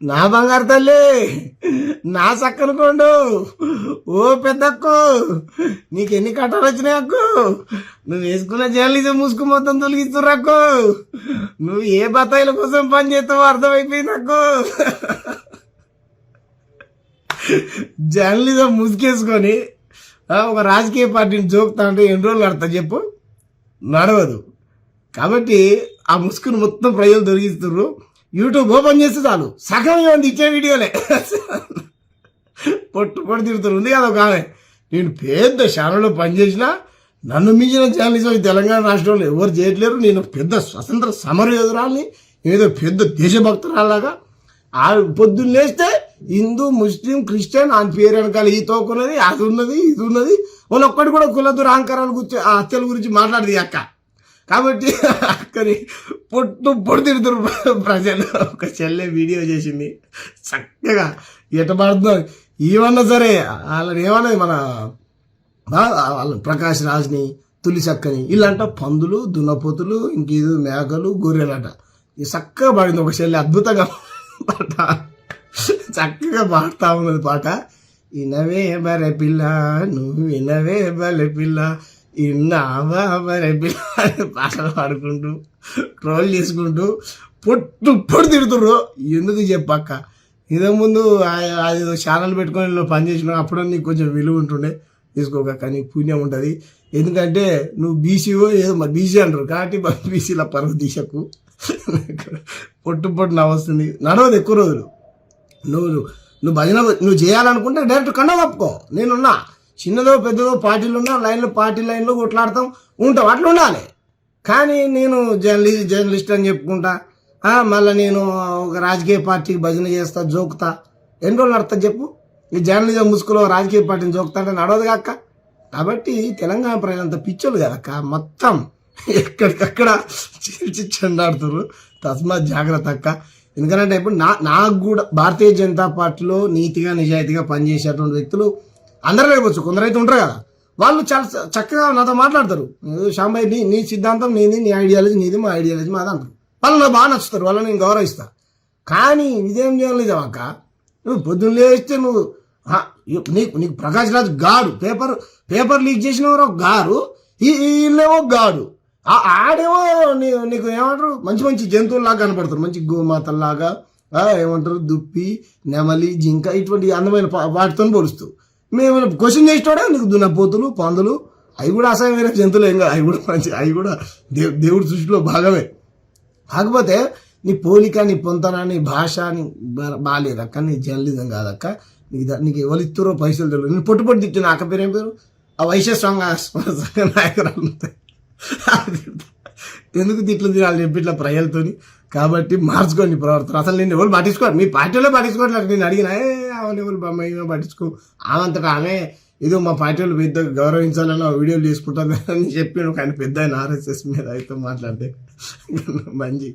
నా బంగారు తల్లి, నా సక్కనుకోండు, ఓ పెద్దక్కు, నీకెన్ని కట్టాలు వచ్చినాయి అక్కు, నువ్వు వేసుకున్న జర్నలిజం ముసుగు మొత్తం తొలగిస్తుర్రక్కు, నువ్వు ఏ బత్తాయిల కోసం పని చేస్తావో అర్థమైపోయింది అక్కు. జర్నలిజం ముసుగేసుకొని ఒక రాజకీయ పార్టీని జోకుతా అంటే ఎన్ని రోజులు నడతా చెప్పు, నడవదు. కాబట్టి ఆ ముసుగును మొత్తం ప్రజలు తొలగిస్తున్నారు. యూట్యూబ్ ఓపెన్ చేస్తే చాలు సగం ఏమంది ఇచ్చే వీడియోలే పొట్టు తిడుతున్నారు. ఉంది కదా ఒక ఆమె, నేను పెద్ద ఛానల్లో పనిచేసిన, నన్ను మించిన జర్నలిజం ఈ తెలంగాణ రాష్ట్రంలో ఎవరు చేయట్లేరు, నేను పెద్ద స్వతంత్ర సమర యోధురాల్ని, ఏదో పెద్ద దేశభక్తురాలాగా. ఆ పొద్దున్న లేస్తే హిందూ ముస్లిం క్రిస్టియన్ అని పేరు వెనకాల ఈ తోకున్నది, అది ఉన్నది, ఇది ఉన్నది, వాళ్ళు ఒక్కటి కూడా కుల దురాంకరాల గురించి ఆ హత్యల గురించి మాట్లాడదు అక్క. కాబట్టి అక్కని పొట్టు తిడుతున్నారు ప్రజలు. ఒక చెల్లె వీడియో చేసింది చక్కగా, ఎట పడుతుంది ఏమన్నా సరే, వాళ్ళని ఏమన్నది మన వాళ్ళ ప్రకాష్ రాజ్ని, తులిసక్కని, ఇలాంట పందులు, దున్నపోతులు, ఇంకేదో మేకలు, గొర్రెలంట. ఇది చక్కగా పాడింది ఒక చెల్లె, అద్భుతంగా పాట చక్కగా పాడుతూ ఉన్నది పాట. ఇనవే బరే పిల్ల, నువ్వు వినవే బలే పిల్ల, ఇన్నావా బరే పిల్ల పాటలు పాడుకుంటూ ట్రోల్ చేసుకుంటూ పొట్టు తిడుతుర్రు. ఎందుకు చెప్పక్క, ఇదే ముందు అది ఛానల్ పెట్టుకొని పని చేసిన అప్పుడు నీకు కొంచెం విలువ ఉంటుండే, తీసుకోక నీకు పుణ్యం ఉంటుంది. ఎందుకంటే నువ్వు బీసీఓ ఏదో మరి బీసీ అంటారు కాబట్టి బీసీల పరువు తీసకు. పొట్టు నవ్వొస్తుంది, నడవదు ఎక్కువ రోజులు. నువ్వు భజన నువ్వు చేయాలనుకుంటే డైరెక్ట్ కండ కప్పుకో, నేనున్నా. చిన్నదో పెద్దదో పార్టీలు ఉన్నా పార్టీ లైన్లో కొట్లాడతాం ఉంటాం, అట్లా ఉండాలి. కానీ నేను జర్నలిస్ట్ అని చెప్పుకుంటా, మళ్ళీ నేను ఒక రాజకీయ పార్టీకి భజన చేస్తా, జోకుతా, ఎన్ని రోజులు నడుస్తా చెప్పు? ఈ జర్నలిజం ముసుగులో రాజకీయ పార్టీని జోకుతా అంటే నడవదు కాక. కాబట్టి తెలంగాణ ప్రజలంతా పిచ్చోళ్ళు కదక్క, మొత్తం ఎక్కడికక్కడ చీల్చిచ్చండాడుతున్నారు. తస్మాత్ జాగ్రత్త అక్క. ఎందుకంటే ఇప్పుడు నాకు కూడా భారతీయ జనతా పార్టీలో నీతిగా నిజాయితీగా పనిచేసేటువంటి వ్యక్తులు అందరూ లేకపోవచ్చు, కొందరైతే ఉంటారు కదా, వాళ్ళు చాలా చక్కగా నాతో మాట్లాడతారు. శాంబాయి నీ సిద్ధాంతం నీది, నీ ఐడియాలజీ నీది, మా ఐడియాలజీ మాది అంటారు. వాళ్ళు నాకు బాగా నచ్చుతారు, వాళ్ళని నేను గౌరవిస్తా. కానీ ఇదేం జర్నలిజం అక్క, నువ్వు పొద్దున్న లేస్తే నువ్వు నీకు ప్రకాష్ రాజ్ గాడు పేపర్ లీక్ చేసినవారు ఒక గారు, వీళ్ళేమో గాడు, ఆడేమో నీకు ఏమంటారు మంచి జంతువుల్లాగా కనపడతారు, మంచి గోమాతల్లాగా, ఏమంటారు దుప్పి, నెమలి, జింక, ఇటువంటి అందమైన వాటితో పోలుస్తూ. మేము క్వశ్చన్ చేసేటోడే నీకు దున్నపోతులు, పందులు, అవి కూడా అసహ్యమైన జంతువులు ఏం కాదు, అవి కూడా దేవుడి సృష్టిలో భాగమే. కాకపోతే నీ పోలిక, నీ పొంతన, నీ భాష నీ బాగాలేదక్క, నీ జర్నలిజం కాదక్క. నీకు ఎవరు ఇస్తారో పైసలు తెలియదు. నేను పొట్టు తిట్టిన అక్క పేరు ఏం పేరు, ఆ వైశ్య సంఘ నాయకురాలు ఎందుకు తిట్లు తినాలి చెప్పి ఇట్లా ప్రజలతోని. కాబట్టి మార్చుకోండి ప్రవర్తన. అసలు నేను ఎవరు పట్టించుకోరు, మీ పార్టీలో పట్టించుకోవట్లేదు. నేను అడిగినా ఆమె ఎవరు మేమే పట్టించుకో, ఆమంతటా ఆమె ఏదో మా పార్టీలో పెద్ద గౌరవించాలని వీడియోలు చేసుకుంటాను అని చెప్పి ఒక ఆయన పెద్ద ఆయన RSS మీద అయితే మాట్లాడితే మంచి